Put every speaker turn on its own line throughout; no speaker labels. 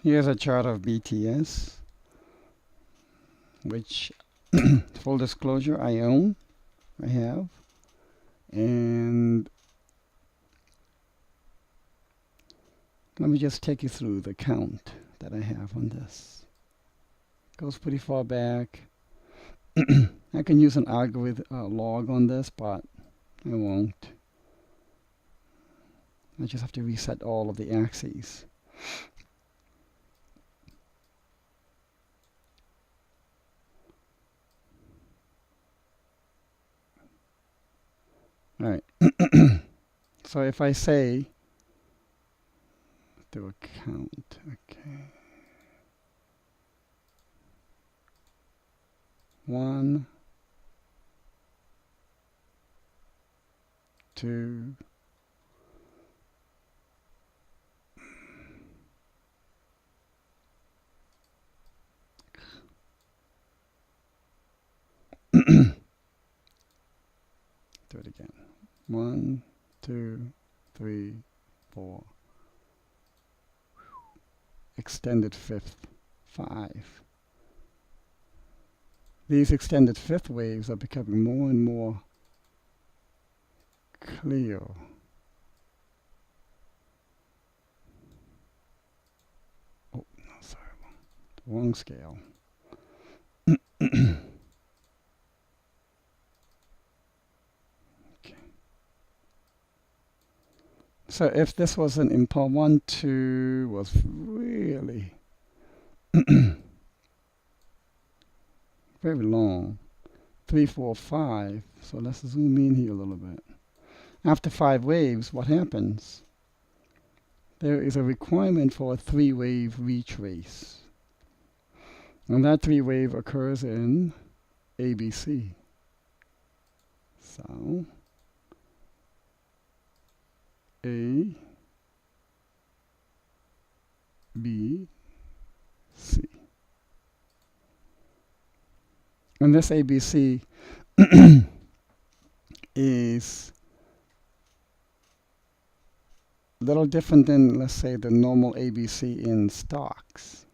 Here's a chart of BTS, which, full disclosure, I own. I have. And let me just take you through the count that I have on this. Goes pretty far back. I can use an algorithm log on this, but I won't. I just have to reset all of the axes. All right. So if I say, do a count, okay. 1, 2, 3. Do it again. 1, 2, 3, 4. Extended fifth, 5. These extended fifth waves are becoming more and more clear. Oh, no, sorry, wrong scale. So if this was an impulse, 1, 2 was really very long. 3, 4, 5. So let's zoom in here a little bit. After 5 waves, what happens? There is a requirement for a 3-wave retrace. And that 3-wave occurs in ABC. So A, B, C. And this ABC is a little different than, let's say, the normal ABC in stocks,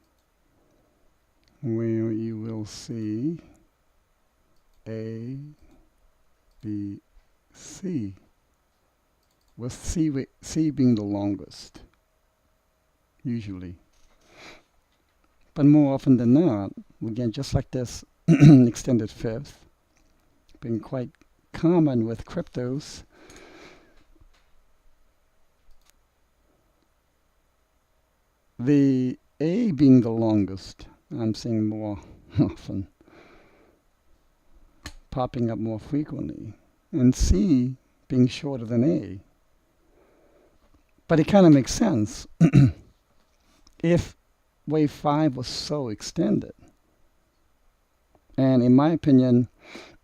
where you will see A, B, C, with C being the longest, usually. But more often than not, again, just like this extended fifth, being quite common with cryptos, the A being the longest, I'm seeing more often, popping up more frequently, and C being shorter than A. But it kind of makes sense if wave 5 was so extended. And in my opinion,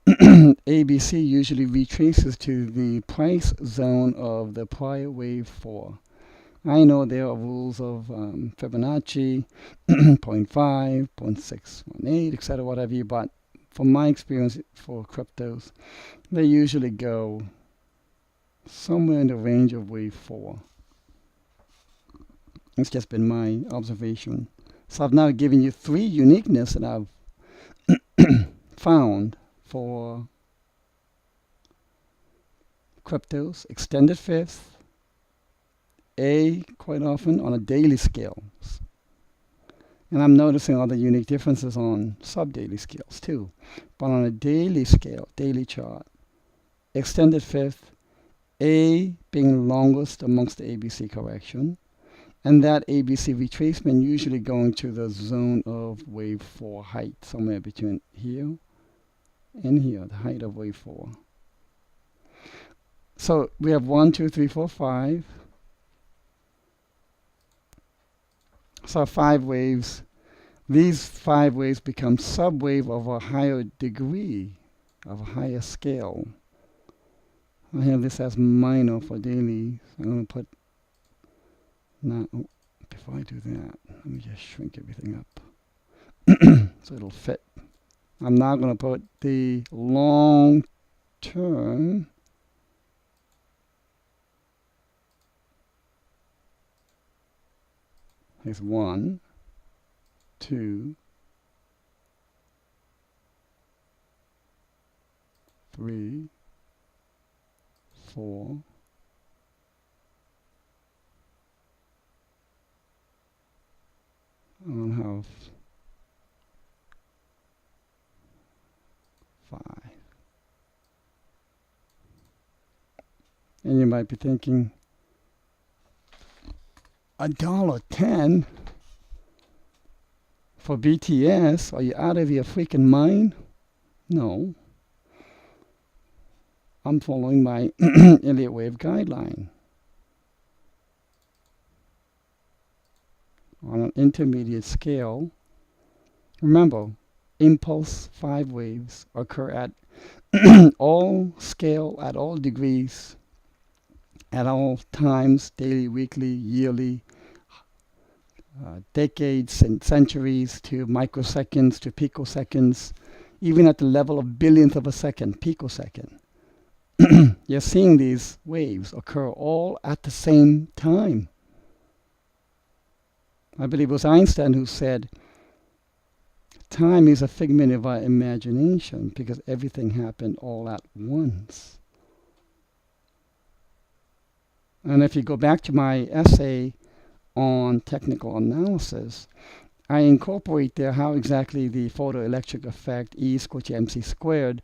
ABC usually retraces to the price zone of the prior wave 4. I know there are rules of Fibonacci, 0.5, 0.618, etc., whatever, but from my experience for cryptos, they usually go somewhere in the range of wave 4. It's just been my observation. So I've now given you 3 uniqueness that I've found for cryptos: extended fifth, A quite often on a daily scale. And I'm noticing other unique differences on sub-daily scales too. But on a daily scale, daily chart, extended fifth, A being longest amongst the ABC correction, and that ABC retracement usually going to the zone of wave 4 height, somewhere between here and here, the height of wave 4. So we have 1, 2, 3, 4, 5. So 5 waves. These 5 waves become subwave of a higher degree, of a higher scale. I have this as minor for daily. So I'm going to put, now, before I do that, let me just shrink everything up so it'll fit. I'm now going to put the long term is 1. 2, 3, 4, 1/2, 5. And you might be thinking, $1.10 for BTS? Are you out of your freaking mind? No. I'm following my Elliott wave guideline on an intermediate scale. Remember, impulse 5 waves occur at all scale, at all degrees, at all times, daily, weekly, yearly, decades and centuries to microseconds to picoseconds, even at the level of billionth of a second, picosecond. You're seeing these waves occur all at the same time. I believe it was Einstein who said, time is a figment of our imagination because everything happened all at once. And if you go back to my essay on technical analysis, I incorporate there how exactly the photoelectric effect E is equal to mc squared,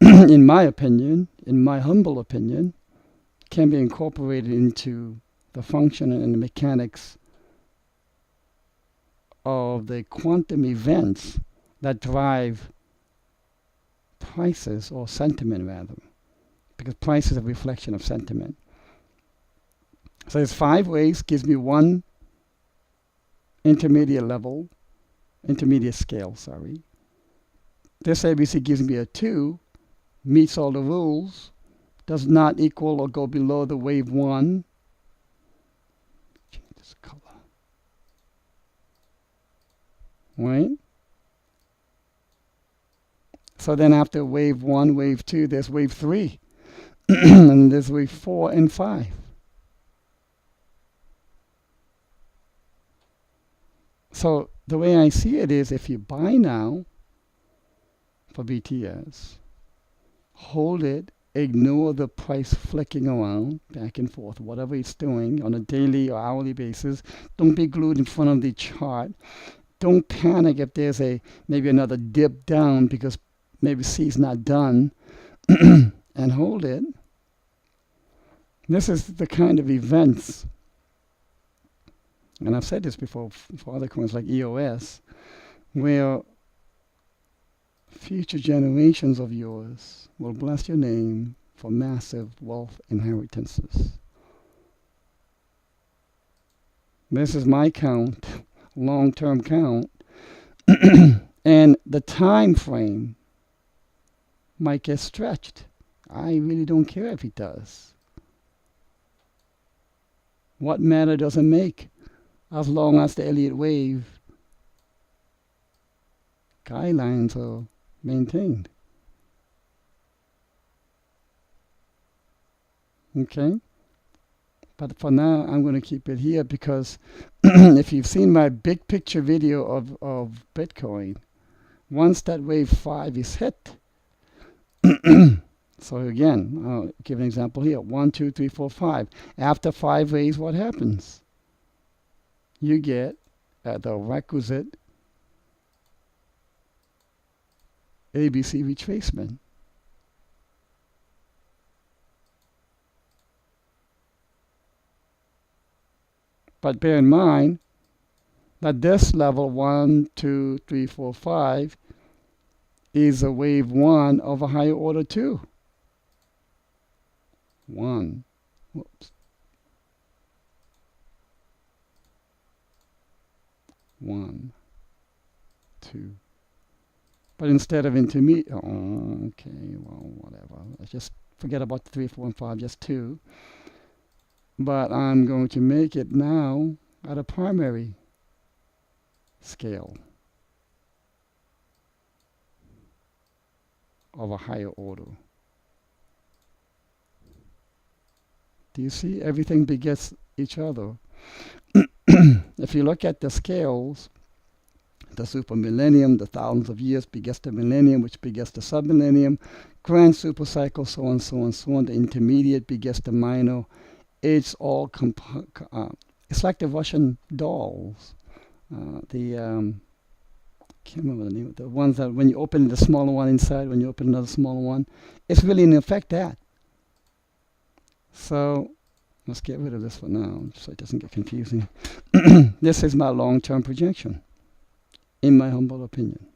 in my opinion, in my humble opinion, can be incorporated into the function and the mechanics of the quantum events that drive prices, or sentiment rather, because price is a reflection of sentiment. So there's 5 ways, gives me one intermediate scale, sorry. This ABC gives me a 2, meets all the rules, does not equal or go below the wave 1. Change this color. Right? So then after wave 1, wave 2, there's wave 3. And there's wave 4 and 5. So the way I see it is, if you buy now for BTS, hold it, ignore the price flicking around back and forth, whatever it's doing on a daily or hourly basis. Don't be glued in front of the chart. Don't panic if there's maybe another dip down because maybe C is not done, and hold it. This is the kind of events, and I've said this before for other coins like EOS, where future generations of yours will bless your name for massive wealth inheritances. This is my count, long-term count, and the time frame might get stretched. I really don't care if it does. What matter does it make, as long as the Elliott wave guidelines are maintained? Okay? But for now, I'm going to keep it here because if you've seen my big picture video of Bitcoin, once that wave 5 is hit, so again, I'll give an example here. 1, 2, 3, 4, 5. After 5 waves, what happens? You get the requisite ABC retracement. But bear in mind that this level 1, 2, 3, 4, 5 is a wave 1 of a higher order 2. 1. Whoops. 1, 2. But instead of intermediate, okay, well, whatever. Let's just forget about the 3, 4, and 5, just 2. But I'm going to make it now at a primary scale of a higher order. Do you see? Everything begets each other. If you look at the scales, The supermillennium, the thousands of years begets the millennium, which begets the submillennium. Grand supercycle, so on, so on, so on. The intermediate begets the minor. It's all it's like the Russian dolls. Can't remember the name. The ones that when you open the smaller one inside, when you open another smaller one, it's really in effect that. So let's get rid of this for now, so it doesn't get confusing. This is my long-term projection, in my humble opinion.